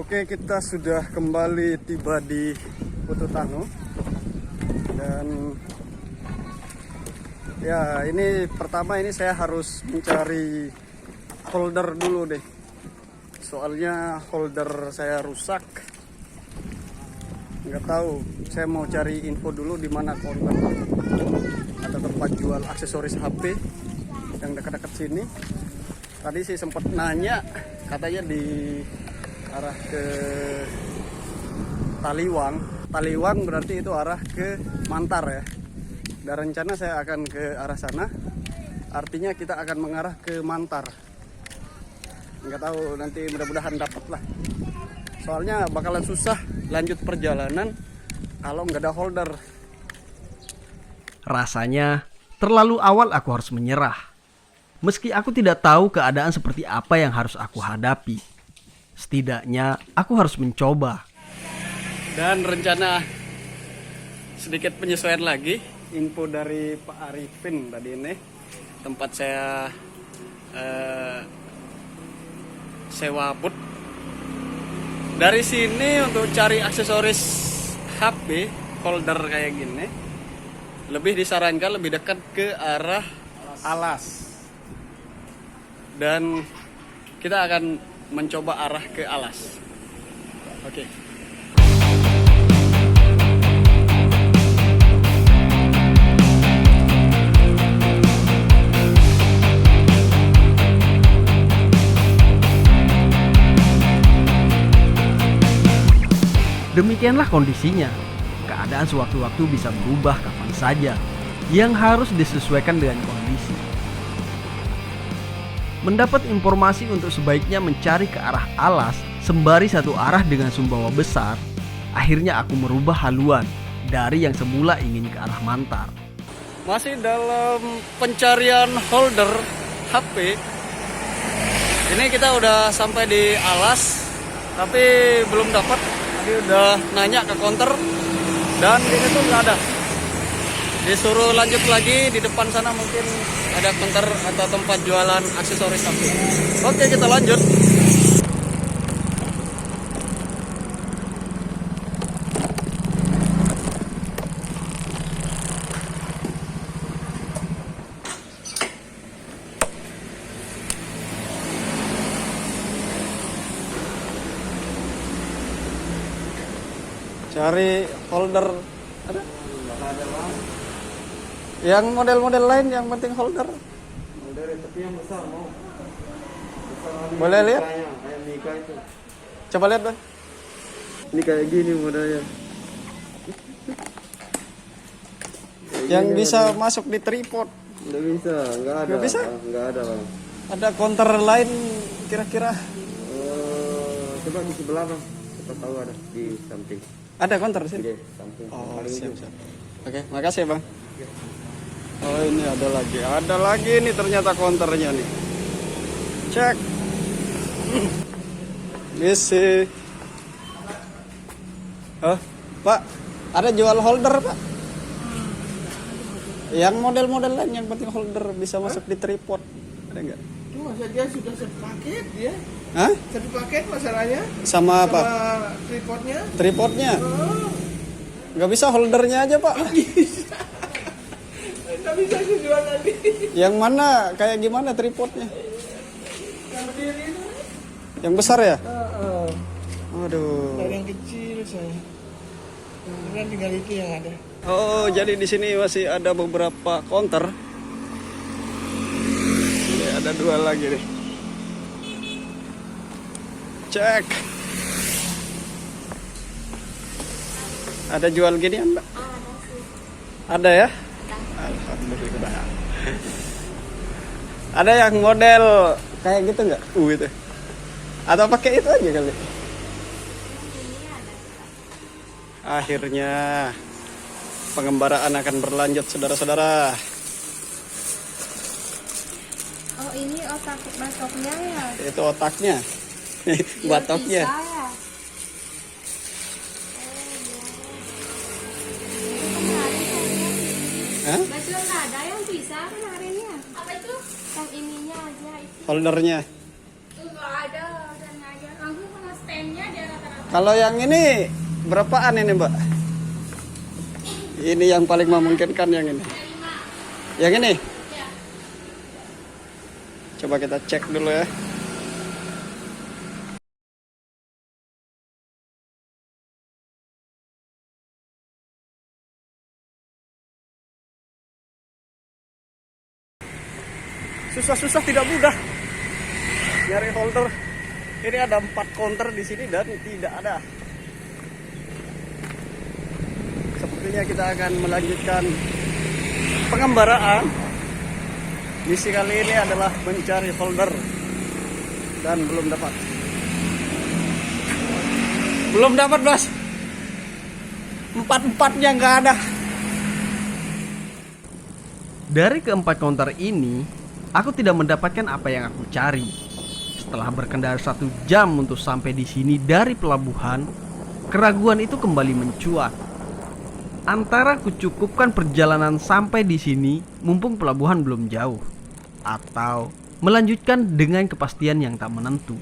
Oke, kita sudah kembali tiba di Putu Tanu. Dan ya, ini pertama ini saya harus mencari holder dulu deh. Soalnya holder saya rusak. Nggak tahu, saya mau cari info dulu di mana counter atau tempat jual aksesoris HP yang dekat-dekat sini. Tadi sih sempat nanya, katanya di arah ke Taliwang. Taliwang berarti itu arah ke Mantar ya. Dan rencana saya akan ke arah sana. Artinya kita akan mengarah ke Mantar. Nggak tahu, nanti mudah-mudahan dapat lah. Soalnya bakalan susah lanjut perjalanan kalau nggak ada holder. Rasanya terlalu awal aku harus menyerah. Meski aku tidak tahu keadaan seperti apa yang harus aku hadapi. Setidaknya aku harus mencoba. Dan rencana sedikit penyesuaian lagi. Info dari Pak Arifin tadi ini. Tempat saya sewa booth. Dari sini untuk cari aksesoris HP holder kayak gini, lebih disarankan lebih dekat ke arah Alas. Dan kita akan mencoba arah ke Alas. Oke. Demikianlah kondisinya. Keadaan sewaktu-waktu bisa berubah kapan saja, yang harus disesuaikan dengan kondisi. Mendapat informasi untuk sebaiknya mencari ke arah Alas sembari satu arah dengan Sumbawa Besar, akhirnya aku merubah haluan dari yang semula ingin ke arah Mantar. Masih dalam pencarian holder HP. Ini kita udah sampai di Alas, tapi belum dapat. Tadi udah nanya ke counter dan ini tuh nggak ada. Disuruh lanjut lagi di depan sana, mungkin ada counter atau tempat jualan aksesoris HP. Oke, kita lanjut. Cari holder ada? Yang model-model lain yang penting holder. Holder tapi yang besar mau. Boleh lihat? Kayak Mika itu. Coba lihat, Bang. Ini kayak gini modelnya. Yang bisa masuk di tripod. Nggak bisa, nggak ada. Nggak bisa? Nggak ada, Bang. Ada counter lain kira-kira? Coba di sebelah, Bang. Kita tahu ada di samping. Ada counter sih? Di samping. Oh, Paling ujung. siap. Oke, makasih ya, Bang. Oh, ini ada lagi. Ada lagi nih ternyata counternya nih. Cek. Misi. Oh, Pak, ada jual holder, Pak? Yang model-model lain yang penting holder bisa masuk di tripod. Ada nggak? Itu masa dia sudah satu paket dia? Hah? Satu paket masalahnya? Sama apa? Sama tripodnya? Tripodnya? Oh, Nggak bisa holdernya aja, Pak. nggak bisa aku jual nanti. Yang mana? Kayak gimana tripodnya? Yang berdiri itu? Yang besar ya? Dari Aduh. yang kecil saya. Kemudian tinggal itu yang ada. Oh, jadi di sini masih ada beberapa counter. Ini ada dua lagi nih. Cek. Ada jual ginian, Mbak? Ada ya? Alhamdulillah. Ada yang model kayak gitu nggak? Itu. Atau pakai itu aja kali? Akhirnya pengembaraan akan berlanjut, saudara-saudara. Oh, ini otak batoknya ya? Itu otaknya. Batoknya. Bisa ya? Hah? Baju nggak ada yang bisa kemarinnya. Apa itu? Yang ininya aja itu. Holdernya. Nggak ada, dan nggak ada. Langsung sama standnya dia Kalau yang ini berapaan ini, Mbak? Ini yang paling memungkinkan yang ini. Yang ini? Coba kita cek dulu ya. Susah-susah tidak mudah nyari holder. Ini ada 4 counter di sini dan tidak ada. Sepertinya kita akan melanjutkan pengembaraan. Misi kali ini adalah mencari holder dan belum dapat. Belum dapat, Bos. 4-4-nya nggak ada. Dari keempat counter ini, aku tidak mendapatkan apa yang aku cari. Setelah berkendara 1 jam untuk sampai di sini dari pelabuhan, keraguan itu kembali mencuat. Antara kucukupkan perjalanan sampai di sini mumpung pelabuhan belum jauh, atau melanjutkan dengan kepastian yang tak menentu.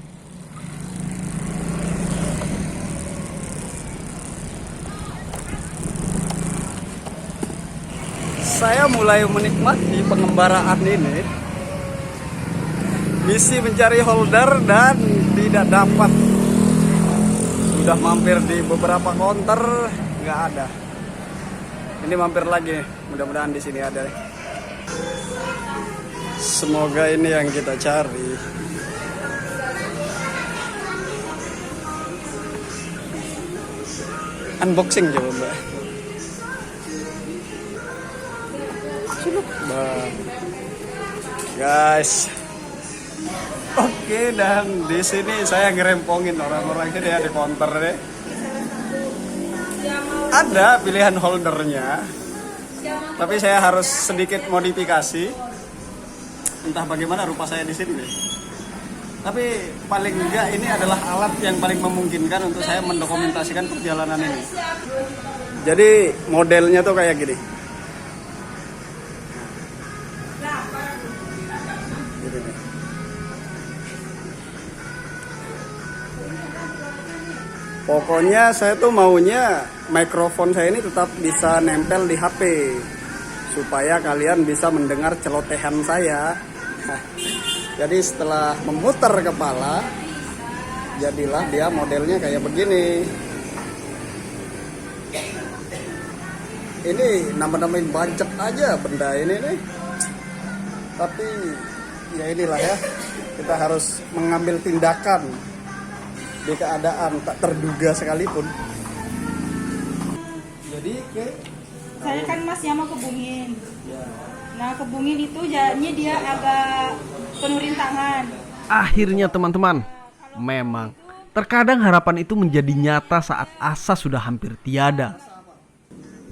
Saya mulai menikmati pengembaraan ini. Misi mencari holder dan tidak dapat. Sudah mampir di beberapa counter, nggak ada. Ini mampir lagi, mudah-mudahan di sini ada. Semoga ini yang kita cari. Unboxing coba, Mbak. Guys. Oke, dan di sini saya ngerempongin orang-orang ini ya di counter deh. Ada pilihan holdernya, tapi saya harus sedikit modifikasi. Entah bagaimana rupa saya di sini deh. Tapi paling enggak ini adalah alat yang paling memungkinkan untuk saya mendokumentasikan perjalanan ini. Jadi modelnya tuh kayak gini. Pokoknya saya tuh maunya mikrofon saya ini tetap bisa nempel di HP supaya kalian bisa mendengar celotehan saya. Jadi setelah memutar kepala, jadilah dia modelnya kayak begini. Ini nama-namain bancet aja benda ini nih. Tapi ya inilah ya, kita harus mengambil tindakan di keadaan tak terduga sekalipun. Jadi Saya kan Mas yang mau ke Bungin. Nah, ke Bungin itu jalannya dia agak penuh rintangan. Akhirnya teman-teman, memang terkadang harapan itu menjadi nyata saat asa sudah hampir tiada.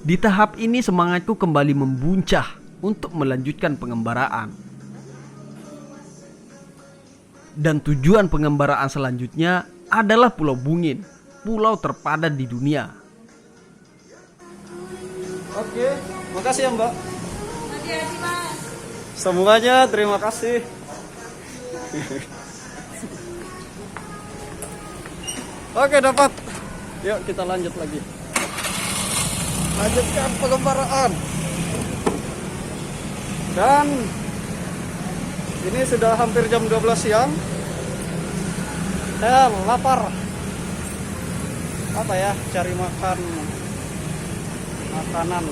Di tahap ini semangatku kembali membuncah untuk melanjutkan pengembaraan. Dan tujuan pengembaraan selanjutnya adalah Pulau Bungin, pulau terpadat di dunia. Oke, makasih ya Mbak. Hati-hati Mas. Semuanya terima kasih. Oke, dapat. Yuk kita lanjut lagi. Lanjutkan pengembaraan. Dan ini sudah hampir jam 12 siang. Saya lapar. Apa ya? Cari makan. Makanan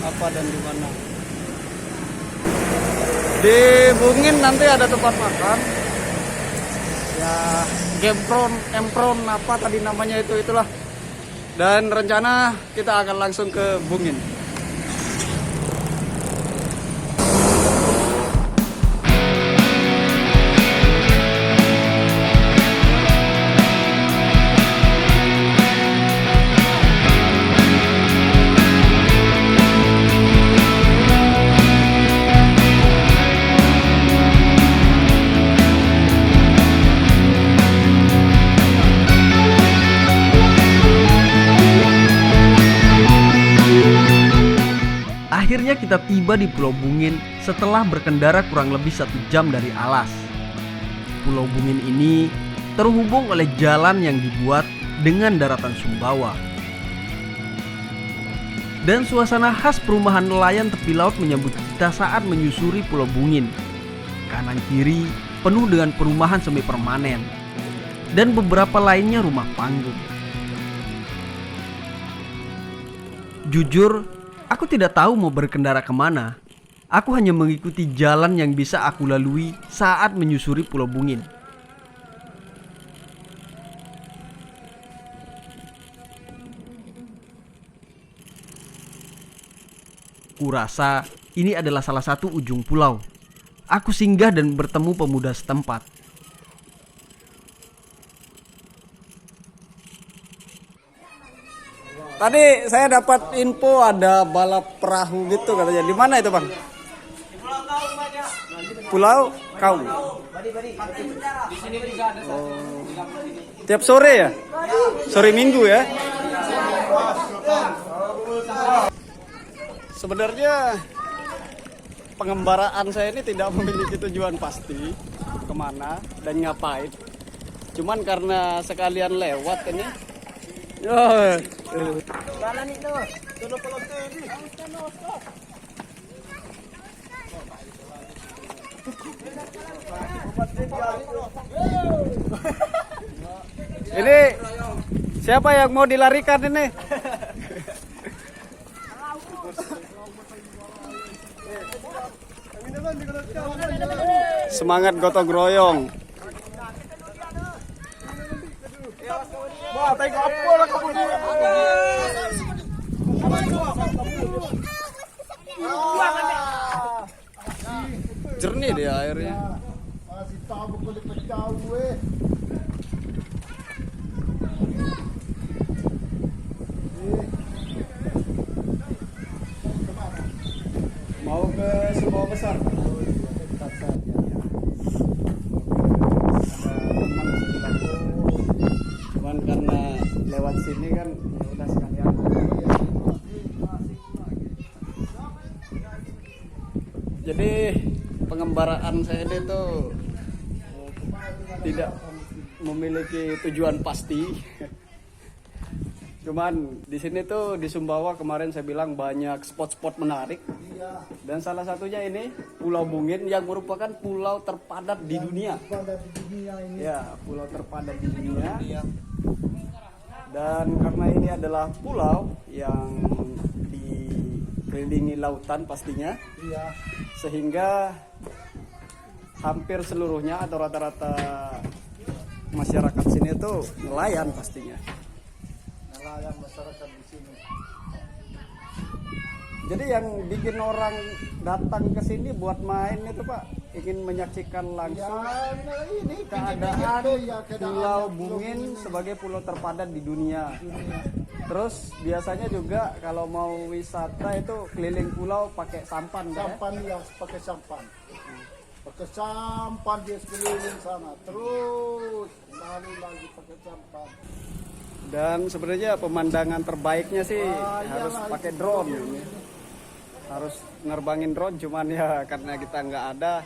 apa dan di mana? Di Bungin nanti ada tempat makan. Ya, Empron apa tadi namanya itulah. Dan rencana kita akan langsung ke Bungin. Akhirnya kita tiba di Pulau Bungin setelah berkendara kurang lebih 1 jam dari Alas. Pulau Bungin ini terhubung oleh jalan yang dibuat dengan daratan Sumbawa. Dan suasana khas perumahan nelayan tepi laut menyambut kita saat menyusuri Pulau Bungin. Kanan kiri penuh dengan perumahan semi permanen dan beberapa lainnya rumah panggung. Jujur, aku tidak tahu mau berkendara kemana. Aku hanya mengikuti jalan yang bisa aku lalui saat menyusuri Pulau Bungin. Kurasa ini adalah salah satu ujung pulau. Aku singgah dan bertemu pemuda setempat. Tadi saya dapat info ada balap perahu gitu katanya. Di mana itu, Bang? Pulau Kau. Oh. Tiap sore ya? Sore Minggu ya? Sebenarnya pengembaraan saya ini tidak memiliki tujuan pasti kemana dan ngapain. Cuman karena sekalian lewat ini. Jalan itu. Ini siapa yang mau dilarikan ini? Semangat gotong royong. Jernih dia airnya. Masih tahu boleh pecah gue. Mau ke Sumbawa Besar. Cuman karena lewat sini kan ya udah sekalian. Jadi pengembaraan saya ini tuh tidak memiliki tujuan pasti. Cuman di sini tuh di Sumbawa kemarin saya bilang banyak spot-spot menarik. Dan salah satunya ini Pulau Bungin yang merupakan pulau terpadat di dunia. Ya, pulau terpadat di dunia. Dan karena ini adalah pulau yang dikelilingi lautan pastinya. Sehingga hampir seluruhnya atau rata-rata masyarakat sini tuh nelayan pastinya. Nelayan masyarakat di sini. Jadi yang bikin orang datang ke sini buat main itu, Pak, ingin menyaksikan langsung Ini keadaan keadaan Pulau Bungin sebagai pulau terpadat di dunia. Terus biasanya juga kalau mau wisata itu keliling pulau pakai sampan, kan? sampan yang pakai sampan. Pakai sampan dia sekeliling sana. Terus balik lagi pakai sampan. Dan sebenarnya pemandangan terbaiknya sih harus pakai drone ini. Harus nerbangin drone, cuman ya karena kita nggak ada,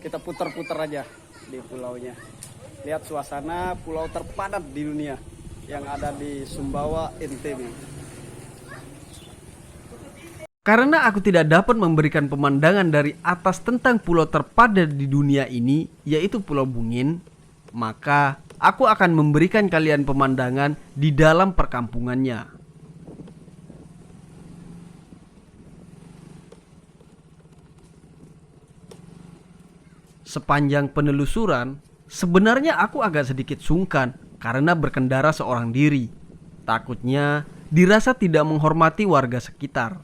kita putar-putar aja di pulaunya. Lihat suasana pulau terpadat di dunia yang ada di Sumbawa, NTB. Karena aku tidak dapat memberikan pemandangan dari atas tentang pulau terpadat di dunia ini, yaitu Pulau Bungin, maka aku akan memberikan kalian pemandangan di dalam perkampungannya. Sepanjang penelusuran, sebenarnya aku agak sedikit sungkan karena berkendara seorang diri. Takutnya dirasa tidak menghormati warga sekitar.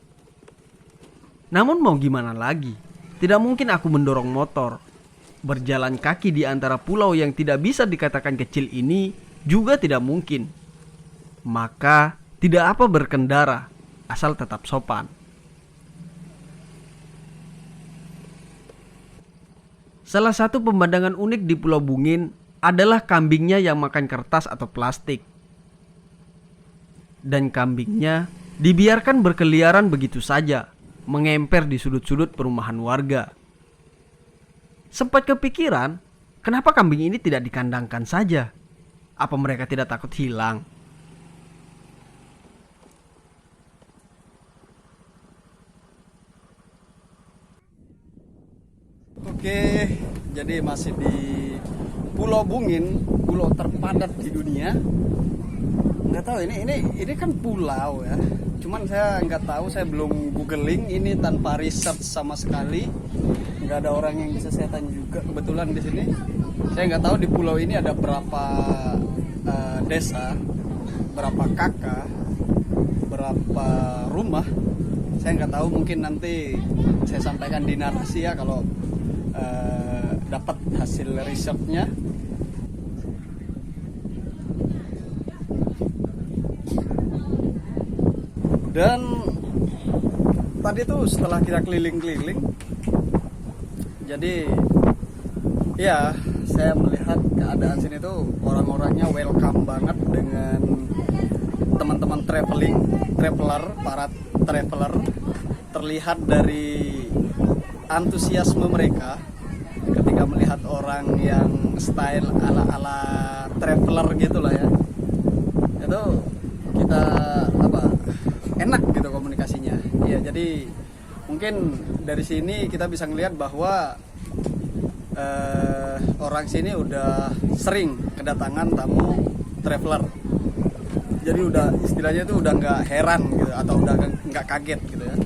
Namun mau gimana lagi? Tidak mungkin aku mendorong motor. Berjalan kaki di antara pulau yang tidak bisa dikatakan kecil ini juga tidak mungkin. Maka tidak apa berkendara, asal tetap sopan. Salah satu pemandangan unik di Pulau Bungin adalah kambingnya yang makan kertas atau plastik. Dan kambingnya dibiarkan berkeliaran begitu saja, mengemper di sudut-sudut perumahan warga. Sempat kepikiran, kenapa kambing ini tidak dikandangkan saja? Apa mereka tidak takut hilang? Oke, jadi masih di Pulau Bungin, pulau terpadat di dunia. Nggak tahu ini kan pulau ya. Cuman saya nggak tahu, saya belum googling ini tanpa research sama sekali. Nggak ada orang yang bisa saya tanya juga kebetulan di sini. Saya nggak tahu di pulau ini ada berapa desa, berapa kakak, berapa rumah. Saya nggak tahu, mungkin nanti saya sampaikan di narasi ya kalau dapat hasil risetnya. Dan tadi tuh setelah kita keliling-keliling, jadi ya saya melihat keadaan sini tuh orang-orangnya welcome banget dengan teman-teman para traveler. Terlihat dari antusiasme mereka ketika melihat orang yang style ala-ala traveler gitu lah ya. Itu kita enak gitu komunikasinya. Ya, jadi mungkin dari sini kita bisa ngelihat bahwa orang sini udah sering kedatangan tamu traveler. Jadi udah istilahnya itu udah nggak heran gitu atau udah nggak kaget gitu ya.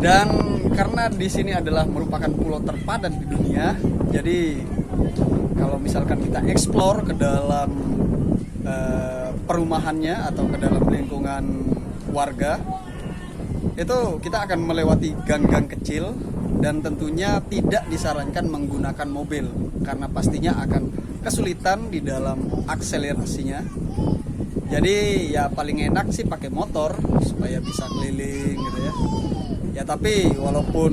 Dan karena di sini adalah merupakan pulau terpadat di dunia, jadi kalau misalkan kita explore ke dalam perumahannya atau ke dalam lingkungan warga, itu kita akan melewati gang-gang kecil dan tentunya tidak disarankan menggunakan mobil karena pastinya akan kesulitan di dalam akselerasinya. Jadi ya paling enak sih pakai motor supaya bisa keliling gitu ya. Ya tapi walaupun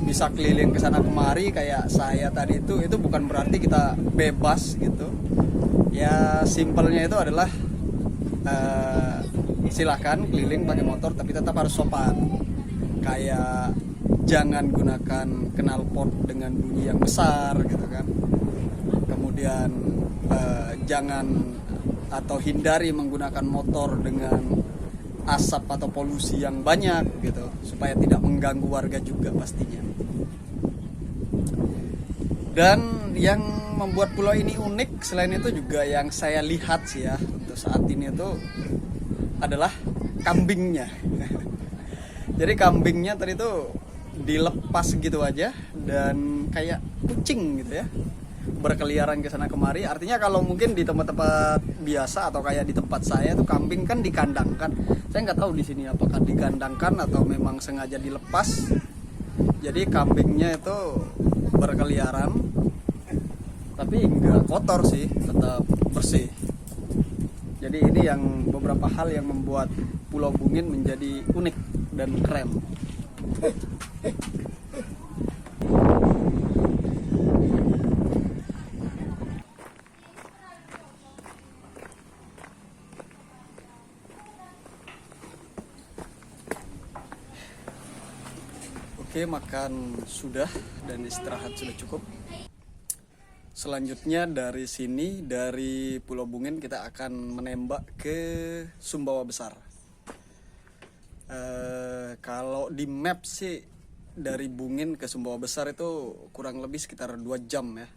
bisa keliling ke sana kemari kayak saya tadi itu bukan berarti kita bebas gitu. Ya simpelnya itu adalah silakan keliling pakai motor tapi tetap harus sopan. Kayak jangan gunakan knalpot dengan bunyi yang besar gitu kan. Kemudian jangan atau hindari menggunakan motor dengan asap atau polusi yang banyak gitu supaya tidak mengganggu warga juga pastinya. Dan yang membuat pulau ini unik selain itu juga yang saya lihat sih ya untuk saat ini itu adalah kambingnya. Jadi kambingnya tadi tuh dilepas gitu aja dan kayak kucing gitu ya, berkeliaran ke sana kemari. Artinya kalau mungkin di tempat-tempat biasa atau kayak di tempat saya tuh kambing kan dikandangkan. Saya nggak tahu di sini apakah dikandangkan atau memang sengaja dilepas. Jadi kambingnya itu berkeliaran, tapi nggak kotor sih, tetap bersih. Jadi ini yang beberapa hal yang membuat Pulau Bungin menjadi unik dan keren. Oke, makan sudah dan istirahat sudah cukup. Selanjutnya dari sini, dari Pulau Bungin kita akan menembak ke Sumbawa Besar. Kalau di map sih dari Bungin ke Sumbawa Besar itu kurang lebih sekitar 2 jam ya.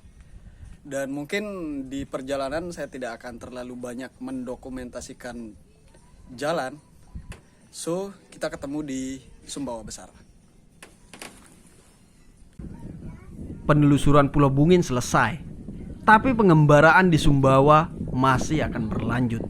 Dan mungkin di perjalanan saya tidak akan terlalu banyak mendokumentasikan jalan. So, kita ketemu di Sumbawa Besar. Penelusuran Pulau Bungin selesai, tapi pengembaraan di Sumbawa masih akan berlanjut.